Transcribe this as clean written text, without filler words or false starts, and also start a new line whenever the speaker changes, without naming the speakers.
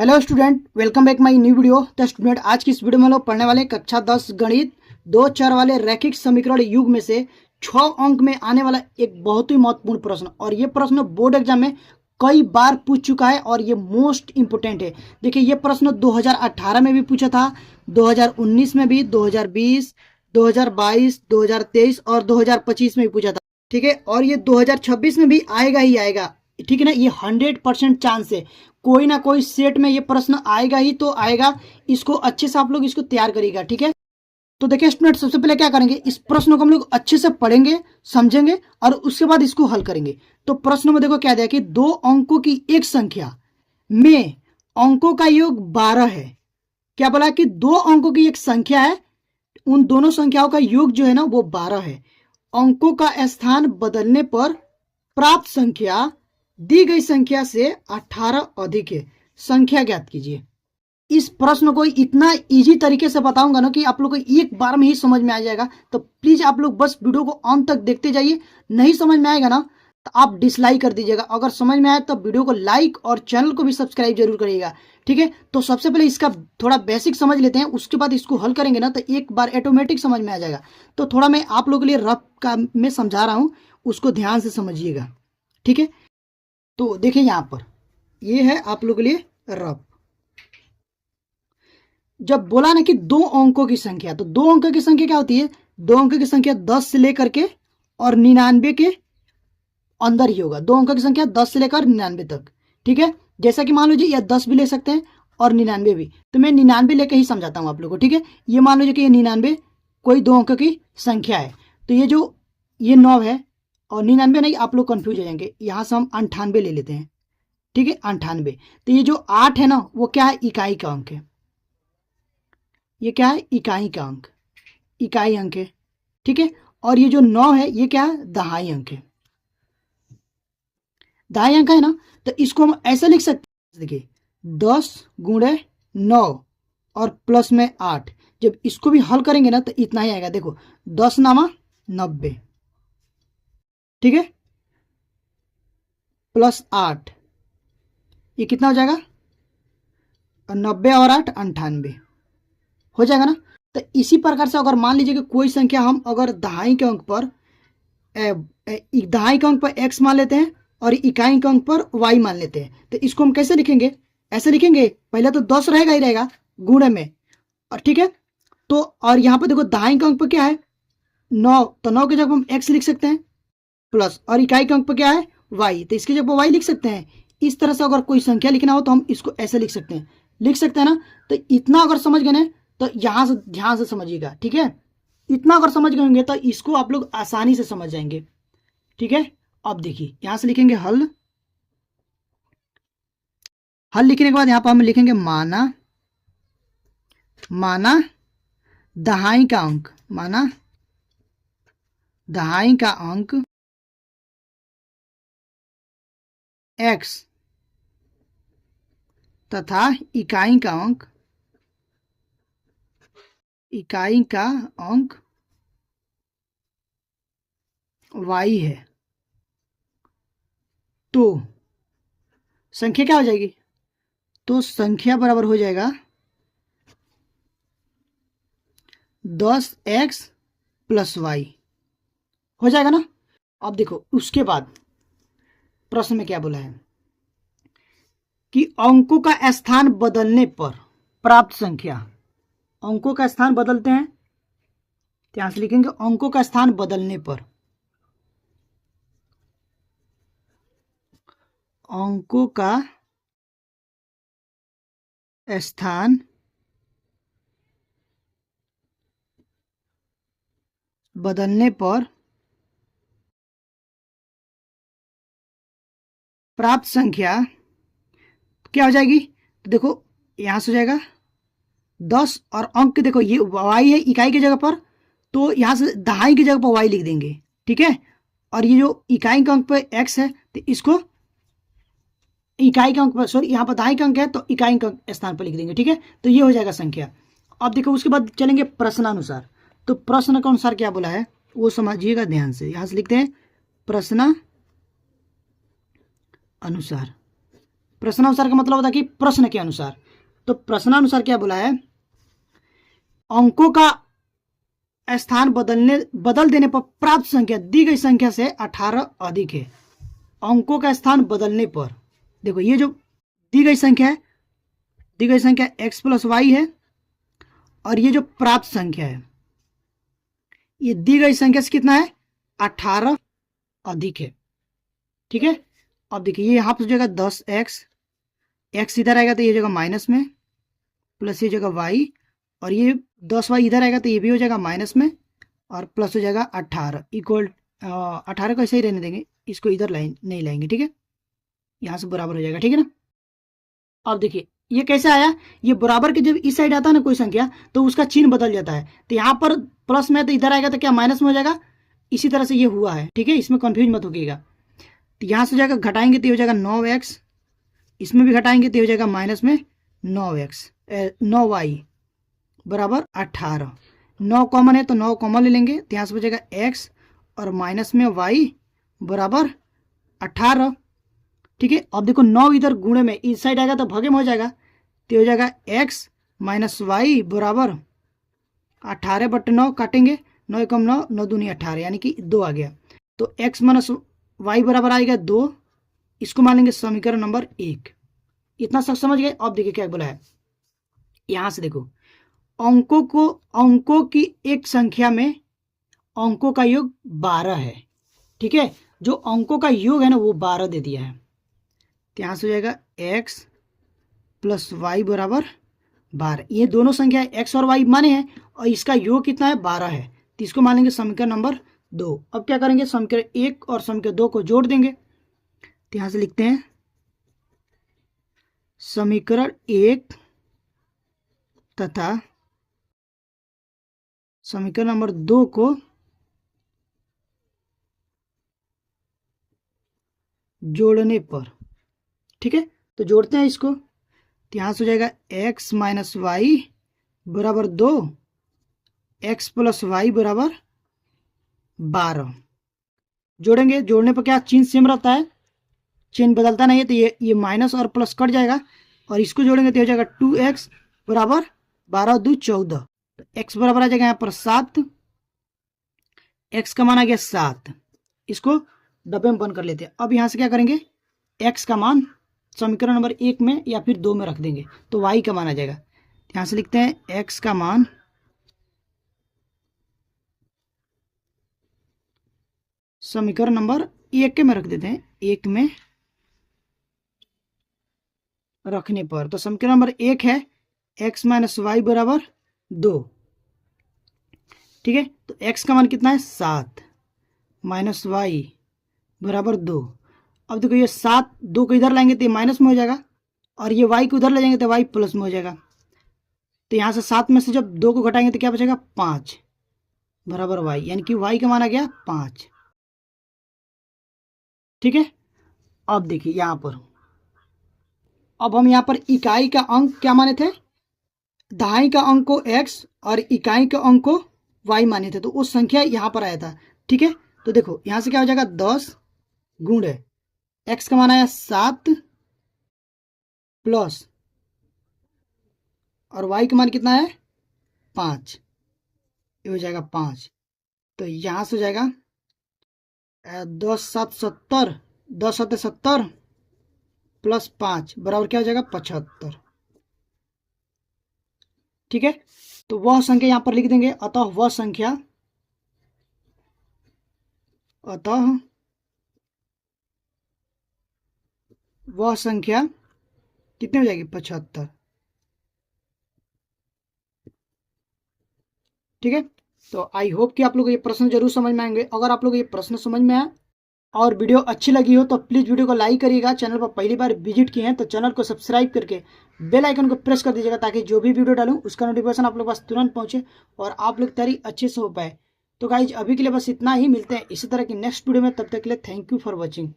Hello student, welcome back my new video. तो student, आज की इस वीडियो में लोग पढ़ने वाले कक्षा 10 गणित 2 चर वाले रैखिक समीकरण युग में से 6 अंक में आने वाला एक बहुत ही महत्वपूर्ण प्रश्न। और ये प्रश्न बोर्ड एग्जाम में कई बार पूछ चुका है और ये मोस्ट इंपोर्टेंट है। देखिए, ये प्रश्न 2018 में भी पूछा था, 2019 में भी, 2020, 2022, 2023 और 2025 में भी पूछा था। ठीक है, और ये 2026 में भी आएगा ही आएगा। ठीक है ना, ये 100% चांस है, कोई ना कोई सेट में ये प्रश्न आएगा ही तो आएगा। इसको अच्छे से आप लोग इसको तैयार करिएगा। ठीक है, तो देखिए स्टूडेंट, सबसे पहले क्या करेंगे, इस प्रश्न को हम लोग अच्छे से पढ़ेंगे, समझेंगे और उसके बाद इसको हल करेंगे। तो प्रश्न में देखो क्या दिया कि 2 अंकों की एक संख्या में अंकों का योग 12 है। क्या बोला कि 2 अंकों की एक संख्या है, उन दोनों संख्याओं का योग जो है ना वो 12 है। अंकों का स्थान बदलने पर प्राप्त संख्या दी गई संख्या से 18 अधिक है। संख्या ज्ञात कीजिए। इस प्रश्न को इतना इजी तरीके से बताऊंगा ना कि आप लोग को एक बार में ही समझ में आ जाएगा। तो प्लीज आप लोग बस वीडियो को अंत तक देखते जाइए। नहीं समझ में आएगा ना तो आप डिसलाइक कर दीजिएगा। अगर समझ में आए तो वीडियो को लाइक और चैनल को भी सब्सक्राइब जरूर करिएगा। ठीक है, तो सबसे पहले इसका थोड़ा बेसिक समझ लेते हैं, उसके बाद इसको हल करेंगे ना तो एक बार ऑटोमेटिक समझ में आ जाएगा। तो थोड़ा मैं आप लोगों के लिए रफ का में समझा रहा हूं, उसको ध्यान से समझिएगा। ठीक है, तो देखिए यहां पर ये है आप लोगों के लिए रफ। जब बोला ना कि 2 अंकों की संख्या, तो 2 अंकों की संख्या क्या होती है, 2 अंकों की संख्या 10 से लेकर के और 99 के अंदर ही होगा। 2 अंकों की संख्या 10 से लेकर 99 तक। ठीक है, जैसा कि मान लीजिए या 10 भी ले सकते हैं और 99 भी। तो मैं 99 लेकर ही समझाता हूं आप लोगों को। ठीक है, ये मान लीजिए कि ये 99 कोई 2 अंकों की संख्या है। तो ये जो ये 9 है और 99 नहीं, आप लोग कंफ्यूज हो जाएंगे। यहां से हम 98 ले लेते हैं। ठीक है, 98। तो ये जो 8 है ना वो क्या है, इकाई का अंक है। ये क्या है, इकाई का अंक, इकाई अंक है। ठीक है, और ये जो 9 है ये क्या है, दहाई अंक है। दहाई अंक है ना, तो इसको हम ऐसे लिख सकते हैं। देखिए 10 गुणे 9 और प्लस में 8। जब इसको भी हल करेंगे ना तो इतना ही आएगा। देखो 10 नामा 90, ठीक है, प्लस 8, ये कितना हो जाएगा, 90 और 8 98 हो जाएगा ना। तो इसी प्रकार से अगर मान लीजिए कि कोई संख्या हम अगर दहाई के अंक पर दहाई के अंक पर x मान लेते हैं और इकाई के अंक पर y मान लेते हैं, तो इसको हम कैसे लिखेंगे, ऐसे लिखेंगे। पहले तो 10 रहेगा ही रहेगा गुणे में, और ठीक है, तो और यहाँ पर देखो दहाई के अंक पर क्या है 9, तो 9 की जगह हम x लिख सकते हैं प्लस, और इकाई के अंक पर क्या है y, तो इसकी जगह y लिख सकते हैं। इस तरह से अगर कोई संख्या लिखना हो तो हम इसको ऐसे लिख सकते हैं, ना। तो इतना अगर समझ गए ना तो यहां से ध्यान से समझिएगा। ठीक है, इतना अगर समझ गए होंगे तो इसको आप लोग आसानी से समझ जाएंगे। ठीक है, अब देखिए यहां से लिखेंगे हल। हल लिखने के बाद यहां पर हम लिखेंगे माना, माना दहाई का अंक, माना दहाई का अंक x तथा इकाई का अंक, इकाई का अंक y है। तो संख्या क्या हो जाएगी, तो संख्या बराबर हो जाएगा 10x प्लस y, हो जाएगा ना। अब देखो उसके बाद प्रश्न में क्या बोला है कि अंकों का स्थान बदलने पर प्राप्त संख्या, अंकों का स्थान बदलते हैं तो यहां से लिखेंगे अंकों का स्थान बदलने पर, अंकों का स्थान बदलने पर प्राप्त संख्या क्या हो जाएगी, तो देखो यहां से हो जाएगा 10 और अंक देखो ये y है इकाई की जगह पर, तो यहां से दहाई की जगह पर y लिख देंगे। ठीक है, और ये जो इकाई के अंक पर x है तो इसको इकाई के अंक पर, सॉरी यहाँ पर दहाई का अंक है तो इकाई के स्थान पर लिख देंगे। ठीक है, तो ये हो जाएगा संख्या। अब देखो उसके बाद चलेंगे प्रश्नानुसार। तो प्रश्न के अनुसार क्या बोला है वो समझिएगा ध्यान से। यहां से लिखते हैं प्रश्न अनुसार, प्रश्नानुसार का मतलब होता है कि प्रश्न के अनुसार। तो प्रश्नानुसार क्या बोला है, अंकों का स्थान बदल देने पर प्राप्त संख्या दी गई संख्या से 18 अधिक है। अंकों का स्थान बदलने पर, देखो ये जो दी गई संख्या है, दी गई संख्या x प्लस वाई है, और ये जो प्राप्त संख्या है ये दी गई संख्या से कितना है, 18 अधिक है। ठीक है, अब देखिए ये यहाँ पर हो जाएगा 10x, x इधर आएगा तो ये हो जाएगा माइनस में, प्लस ये हो जाएगा y, और ये 10y इधर आएगा तो ये भी हो जाएगा माइनस में, और प्लस हो जाएगा 18 इक्वल 18 को ऐसे ही रहने देंगे, इसको इधर लाइन नहीं लाएंगे। ठीक है, यहाँ से बराबर हो जाएगा। ठीक है ना, अब देखिए ये कैसे आया, ये बराबर के जब इस साइड आता है ना कोई संख्या तो उसका चिन्ह बदल जाता है। तो यहाँ पर प्लस में तो इधर आएगा तो क्या माइनस में हो जाएगा, इसी तरह से ये हुआ है। ठीक है, इसमें कंफ्यूज मत होइएगा। तो यहाँ से हो जाएगा घटाएंगे तो हो जाएगा 9x, इसमें भी घटाएंगे तो हो जाएगा माइनस में 9y बराबर 18। 9 कॉमन है तो 9 कॉमन ले लेंगे, तो यहाँ से बचेगा x और माइनस में y बराबर 18। ठीक है, अब देखो 9 इधर गुणे में इस साइड आएगा तो भागे में हो जाएगा, तो हो जाएगा x माइनस वाई बराबर 18/9, काटेंगे 9 कम 9, 9 दूनी 18, यानी कि 2 आ गया। तो x माइनस वाई बराबर आएगा 2, इसको मान लेंगे समीकरण नंबर 1। इतना सब समझ गए। अब देखिए क्या बोला है, यहाँ से देखो अंकों की एक संख्या में अंकों का योग 12 है। ठीक है, जो अंकों का योग है ना वो 12 दे दिया है। तो यहाँ से हो जाएगा x प्लस वाई बराबर 12। ये दोनों संख्या x और y माने हैं और इसका योग कितना है, 12 है। तो इसको मान लेंगे समीकरण नंबर 2। अब क्या करेंगे, समीकरण 1 और समीकरण 2 को जोड़ देंगे। तो यहाँ से लिखते हैं समीकरण 1 तथा समीकरण नंबर 2 को जोड़ने पर। ठीक है, तो जोड़ते हैं इसको। तो यहाँ से हो जाएगा x माइनस वाई बराबर 2, x प्लस वाई बराबर 12। जोड़ेंगे, जोड़ने पर क्या चिन्ह सेम रहता है, चिन्ह बदलता नहीं है। तो ये माइनस और प्लस कट जाएगा, और इसको जोड़ेंगे तो हो जाएगा 2x बराबर 12 2 14। तो x बराबर आ जाएगा यहाँ पर 7, x का मान आ गया 7। इसको डब्बे में बंद कर लेते हैं। अब यहाँ से क्या करेंगे, x का मान समीकरण नंबर 1 में या फिर 2 में रख देंगे तो y का मान आ जाएगा। यहाँ से लिखते हैं x का मान समीकरण नंबर 1 के में रख देते हैं, 1 में रखने पर। तो समीकरण नंबर 1 है x माइनस वाई बराबर 2। ठीक है, तो x का मान कितना है, 7 माइनस वाई बराबर 2। अब देखो ये 7 2 को इधर लाएंगे तो ये माइनस में हो जाएगा, और ये y को उधर ले जाएंगे तो y प्लस में हो जाएगा। तो यहाँ से 7 में से जब 2 को घटाएंगे तो क्या बचेगा, 5 बराबर y, यानी कि y का मान आ गया 5। ठीक है, अब देखिए यहाँ पर, अब हम यहाँ पर इकाई का अंक क्या माने थे, दहाई का अंक को x और इकाई का अंक को y माने थे, तो वो संख्या यहाँ पर आया था। ठीक है, तो देखो यहाँ से क्या हो जाएगा, 10 गुणे x का मान आया 7 प्लस और y का मान कितना है 5, ये हो जाएगा 5। तो यहाँ से हो जाएगा 10 7 70, 10 7 70 प्लस 5 बराबर क्या हो जाएगा 75। ठीक है, तो वह संख्या यहाँ पर लिख देंगे, अतः वह संख्या कितने हो जाएगी, 75। ठीक है, तो आई होप कि आप लोग ये प्रश्न जरूर समझ में आएंगे। अगर आप लोग ये प्रश्न समझ में आया और वीडियो अच्छी लगी हो तो प्लीज़ वीडियो को लाइक करिएगा। चैनल पर पहली बार विजिट किए हैं तो चैनल को सब्सक्राइब करके बेल आइकन को प्रेस कर दीजिएगा, ताकि जो भी वीडियो डालूं उसका नोटिफिकेशन आप लोग पास तुरंत पहुंचे और आप लोग तैयारी अच्छे से हो पाए। तो गाइज अभी के लिए बस इतना ही, मिलते हैं इसी तरह की नेक्स्ट वीडियो में, तब तक के लिए थैंक यू फॉर वॉचिंग।